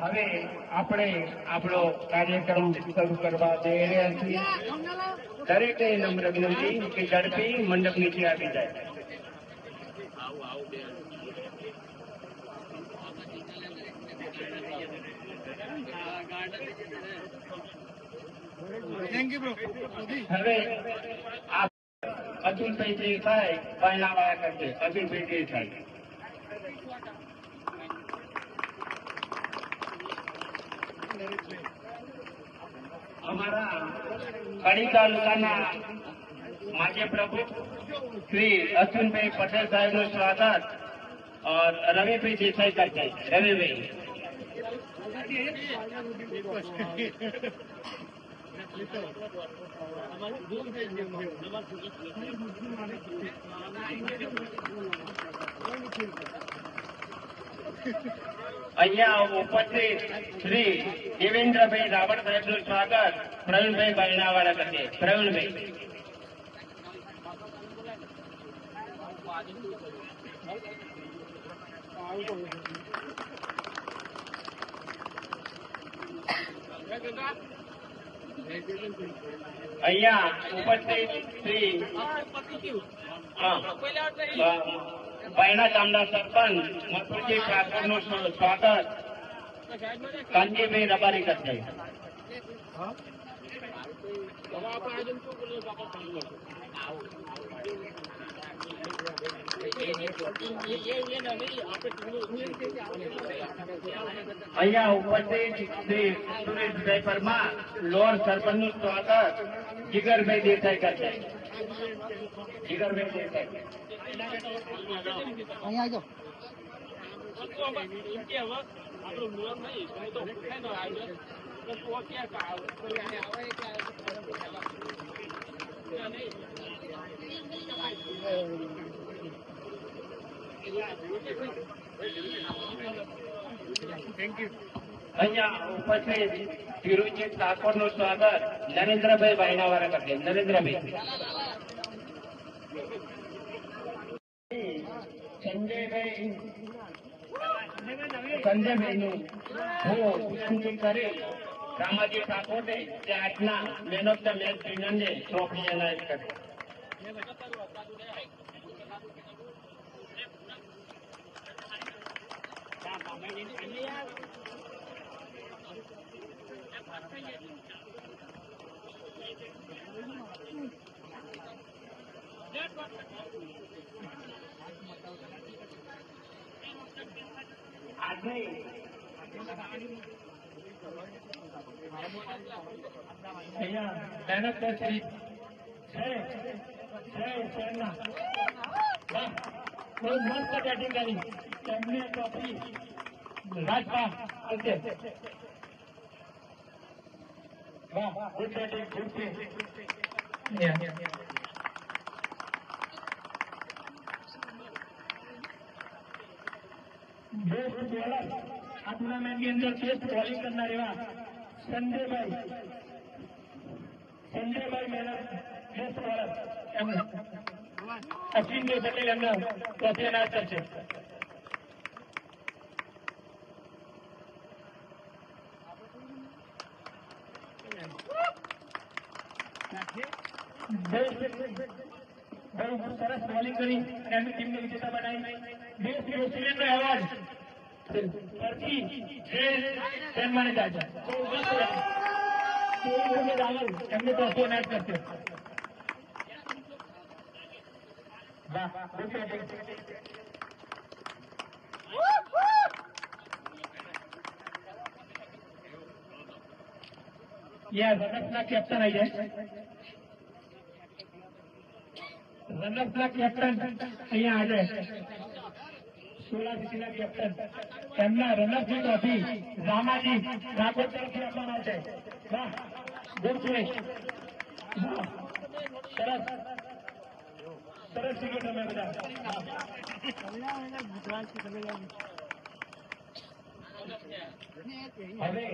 હવે આપણે આપણો કાર્યક્રમ શરૂ કરવા જઈ રહ્યા છીએ. દરેકે નમ્ર વિનંતી કે ઝડપી મંડપ નીચે આવી જાય. હવે અતુલભાઈ દેસાઈ પરણાવાયા કરશે. અતુલભાઈ દેસાઈ हमारा कड़ी तालुका माजी प्रमुख श्री अश्विन भाई पटेल साहब નું स्वागत और रवि भाई देसाई करते रवि भाई અહીંયા ઉપસ્થિત શ્રી દેવેન્દ્રભાઈ રાવળ સાહેબનું સ્વાગત પ્રવીણભાઈ બાયણાવાળા કરશે. પ્રવીણભાઈ અહીંયા ઉપસ્થિત શ્રી બાયણા ગામના સરપંચ મથુરજી ઠાકોરનું સ્વાગત કાનજીભાઈ રબારી કરશે. અહીંયા ઉપસ્થિત શ્રી સુરેશભાઈ પરમાર લોર સરપંચનું સ્વાગત જીગરભાઈ દેસાઈ કરશે. જીગરભાઈ દેસાઈ અહીંયા અહીંયા ઉપસ્થિત ધીરુજી ઠાકોરનું સ્વાગત નરેન્દ્રભાઈ બાયણાવાળા કરશે. નરેન્દ્રભાઈ સંજયભાઈનું હું વિનંતી કરી રામાજી ઠાકોરને તે આજના મેન ઓફ ધ મેચ વિનરને ટ્રોફી એનાયત કરે. અહીંયા મહેનત કરી કોઈ મસ્ત બેટિંગ કરી તેમને ટ્રોફી રાજપા અંતે વાહ good batting good best bowler आ टूर्नामेंट के अंदर बेस्ट बॉलिंग करना रहा संजय भाई मेहनत बेस्ट बॉलर अश्विन भाई पटेल ट्रॉफी एनायत करશે. બહુ સરસ બોલિંગ કરી અને એમની ટીમને વિજેતા બનાવી. બેસ્ટ ઓસ્ટ્રેલિયનનો એવોર્ડ પરથી સન્માને જાય છે. એમને ટ્રોફી એનાયત કરશે. વાહ ગુડ બેટિંગ. યાર રનર્સના કેપ્ટન આવી જાય. રનર્સના કેપ્ટન અહીંયા આજે 16 સિટીના કેપ્ટન એમના રનર્સની ટ્રોફી રામાજી ઠાકોર તરફથી આપવામાં આવશે. વાહ ગુડ પ્લે. સરસ સરસ ક્રિકેટ રમે બધા. હવે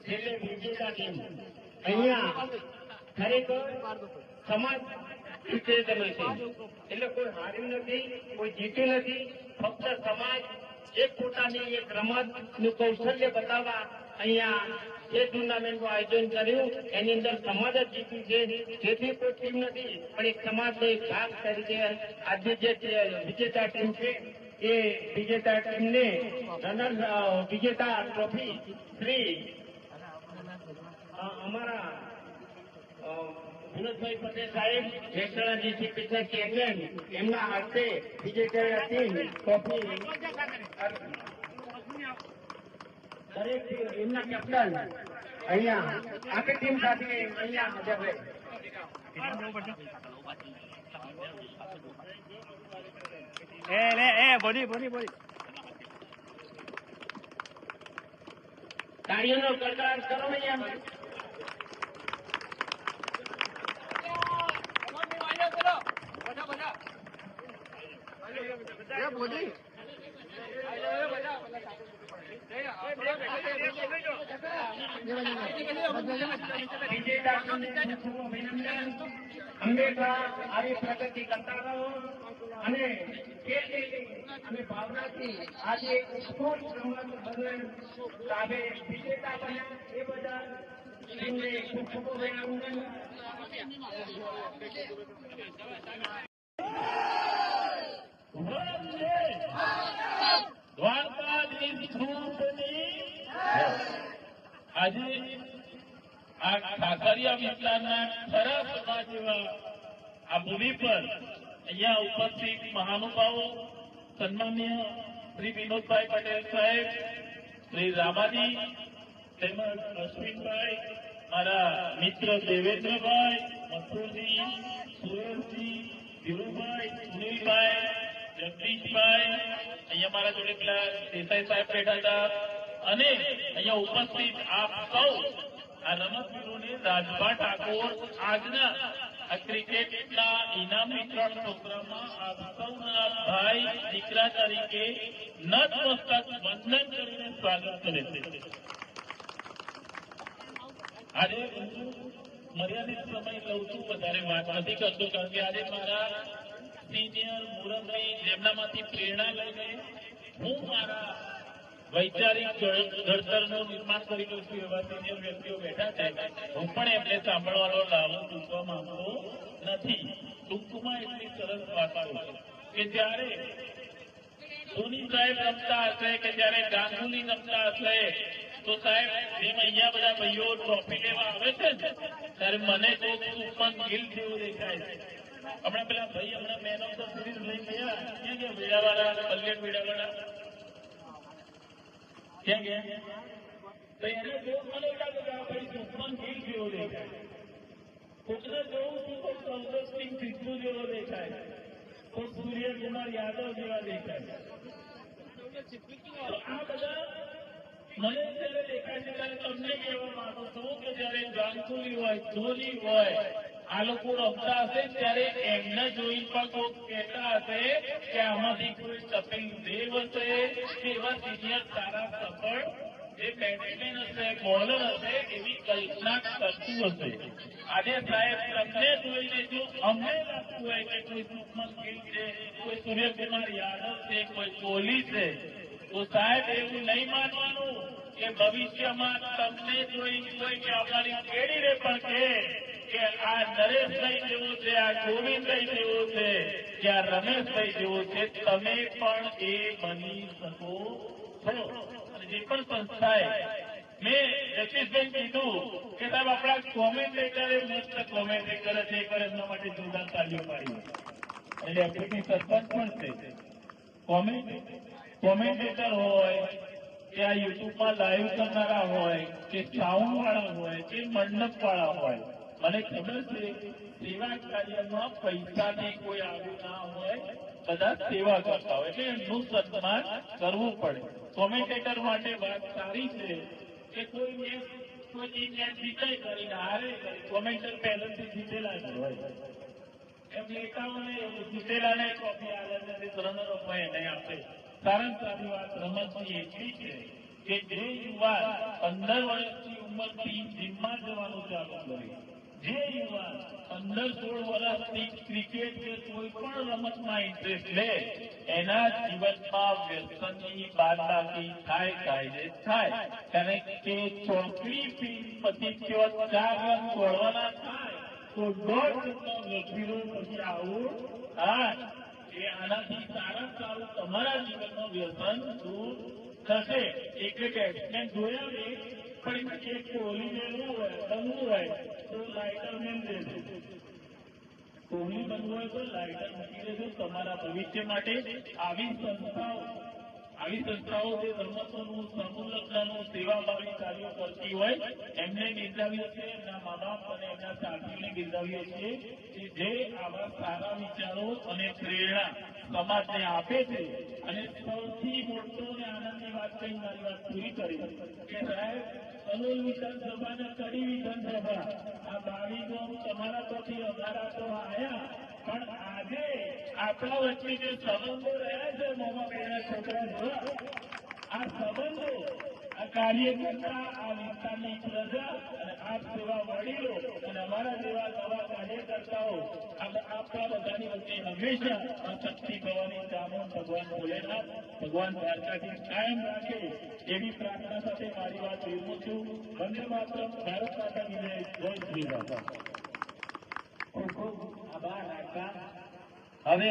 છેલ્લે વિજેતા ટીમ અહીંયા ખરેખર સમાજ ક્રિકેટ રમે છે. એટલે કોઈ હાર્યું નથી, કોઈ જીત્યું નથી. ફક્ત સમાજ એક પોતાની એક રમતનું કૌશલ્ય બતાવવા અહીંયા જે ટુર્નામેન્ટનું આયોજન કર્યું એની અંદર સમાજ જ જીત્યું છે. જેથી કોઈ ટીમ નથી પણ એક સમાજનો એક ભાગ તરીકે આજે જે વિજેતા ટીમ છે એ વિજેતા ટીમને વિજેતા ટ્રોફી શ્રી અમારા વિનોદભાઈ પટેલ સાહેબ મહેસાણા ડિસ્ટ્રિક્ટ પિક્ચર ચેમ્પિયન એમના હસ્તે વિજેતા ટીમ ટ્રોફી દરેક એમના કેપ્ટન અહીંયા આખી ટીમ સાથે અહીંયા હાજર રહે. તાળીઓનો ગડગડાટ કરો અહીંયા. હંમેશા આવી પ્રગતિ કરતા રહો અને અને ભાવનાથી આજે સ્પોર્ટ્સ રમત સામે વિજેતા બન્યા એ બધા ટીમને ખૂબ ખૂબ અભિનંદન. આજે આ ખાકરિયા વિસ્તારના ખરા સમાજ જેવા આ ભૂમિ પર અહીંયા ઉપસ્થિત મહાનુભાવો સન્માનીય શ્રી વિનોદભાઈ પટેલ સાહેબ, શ્રી રામાજી તેમજ અશ્વિનભાઈ, મારા મિત્ર દેવેન્દ્રભાઈ, મથુરજી, સુરેશજી, ધીરુભાઈ, સુનિલભાઈ, જગદીશભાઈ, અહીંયા મારા જોડે પેલા દેસાઈ સાહેબ બેઠા હતા અને અહીંયા ઉપસ્થિત આપ સૌ આ રમતવીરોને રાજભા ઠાકોર આજના આ ક્રિકેટના ઇનામ વિતરણ પ્રોગ્રામમાં આપ સૌના ભાઈ દીકરા તરીકે નતમસ્તક વંદન કરીને સ્વાગત કરે છે. આજે મર્યાદિત સમય લઉં છું, વધારે વાત નથી કરતો કારણ કે આજે મારા સિનિયર મુરબ્બી જેમનામાંથી પ્રેરણા લઈને હું મારા વૈચારિક ઘડતરનું નિર્માણ કરી દઉં છું એવા સિનિયર વ્યક્તિઓ બેઠા છે. હું પણ એમને સાંભળવાનો લાભો ચૂકવા માંગતો નથી. ટૂંકમાં એટલી સરસ વાતો કે જ્યારે ધોની સાહેબ રમતા હશે કે જ્યારે ગાંગુલી રમતા હશે તો સાહેબ જેમ અહીંયા બધા ભાઈઓ ટ્રોફી લેવા આવે છે ને ત્યારે મને તો સુમન ગિલ જેવું દેખાય છે. હમણાં પેલા ભાઈ હમણાં મેન ઓફ ધ સિરીઝ લઈ ગયા ક્યાં ગયા વેડાવાળા, કલ્યાણ વેડાવાળા ક્યાં ગયા? તો એને જોવું મને એવું લાગે કે આ ભાઈ સુમન ગિલ જેવો દેખાય. કોકને જોઉં છું તો સંતોષસિંહ સિદ્ધુ જેવો દેખાય, તો સૂર્યકુમાર યાદવ જેવા દેખાય. તો આ બધા મને જયારે દેખાય છે ત્યારે તમને કહેવા માંગુ છું કે જયારે ગાંગુલી હોય, ધોની હોય, આ લોકો રમતા હશે ત્યારે એમને જોઈ પણ કોઈ કહેતા હશે કે આમાંથી કોઈ કપિલ દેવ હશે કે એવા સિનિયર સારા સફળ જે બેટ્સમેન હશે, બોલર હશે એવી કલ્પના કરતું હશે. આજે સાહેબ તમને જોઈને જો અમને લાગતું હોય કે કોઈ સુમન ગિલ છે, કોઈ સૂર્યકુમાર યાદવ છે, કોઈ કોહલી છે, તો સાહેબ એવું નહીં માનવાનું કે ભવિષ્યમાં તમને જોઈ કોઈ કે અમારી પેઢીને પણ કે આ નરેશભાઈ જેવો છે, આ ગોવિંદભાઈ જેવો છે, કે આ રમેશભાઈ જેવો છે, તમે પણ એ બની શકો છો. જે પણ સંસ્થાએ મેં જગદીશભાઈ કીધું કે સાહેબ આપણા કોમેન્ટેટરે મસ્ત કોમેન્ટ્રી કરે છે, એક વાર એમના માટે જોરદાર તાલીઓ પાડી. એટલે એપ્લિકેશન સરપંચ પણ છે. કોમેન્ટેટર હોય કે આ યુટ્યુબમાં લાઈવ કરનારા હોય કે સાઉન્ડ વાળા હોય કે મંડપ વાળા હોય, મને ખબર છે સેવા કાર્યમાં પૈસાની કોઈ આવ્યું ના હોય, બધા સેવા કરતા હોય એટલે એમનું સન્માન કરવું પડે. કોમેન્ટેટર માટે વાત સારી છે કે કોઈ મેચ જીતાઈ કરીને હારે કોમેન્ટર પહેલેથી જીતેલા જ હોય. એમ નેતાઓને જીતેલાને ટ્રોફી આવે છે, રનર અપ હોય એને આપે. કારણ સારી વાત રમતની એટલી છે કે જે યુવાન 15 વર્ષની ઉંમરથી જીમમાં જવાનું ચાલુ કરે, જે યુવાન 15-16 વર્ષથી ક્રિકેટ કે કોઈ પણ રમતમાં ઇન્ટરેસ્ટ લે એના જીવનમાં વ્યસનની બાદબાકી થાય. કારણ કે ચોકડી પીન પછી કેવા 4 રન દોડવાના થાય તો 1.5 વ્યક્તિઓ પછી આવું થાય. એ આનાથી સારું તમારા જીવનનું વ્યસન દૂર થશે. એટલે બેટ્સમેન જોયા ને પણ એક કોહલી બનવું હોય તો લાઇટર મેન દેજો. કોહલી બનવું હોય તો લાઇટર મૂકી દેજો તમારા ભવિષ્ય માટે. આવી સંસ્થાઓ જે રમતોનું સમૂહલગ્નનું સેવાભાવી કાર્યો કરતી હોય એમને બિરદાવીએ છીએ, એમના મા બાપ અને એમના સાથીઓને બિરદાવીએ છીએ કે જે આવા સારા વિચારો અને પ્રેરણા સમાજને આપે છે. અને સૌથી મોટો અને આનંદની વાત કહી મારી વાત પૂરી કરી કે સાહેબ કલોલ વિધાનસભાને કડી વિધાનસભા આ 22 ગામ તમારા પછી અમારા તો આવ્યા, પણ આજે આપણા વચ્ચે જે સંબંધો રહ્યા છે મોમાં બેના છોકરા જોવા, આ સંબંધો આ કાર્યકર્તા આ વિસ્તારની પ્રજા અને આપ સેવા વડીલો અને અમારા જેવા નવા કાર્યકર્તાઓ આપણા બધાની વચ્ચે હંમેશા શક્તિ ભવાની ચામુંડ ભગવાન ભોલેનાથ ભગવાન દ્વારકાથી કાયમ રાખે એવી પ્રાર્થના સાથે મારી વાત વિરમું છું. વંદે માતરમ. ભારત માતા વિજય. જય શ્રી રામ. ખૂબ ખૂબ આભાર. હવે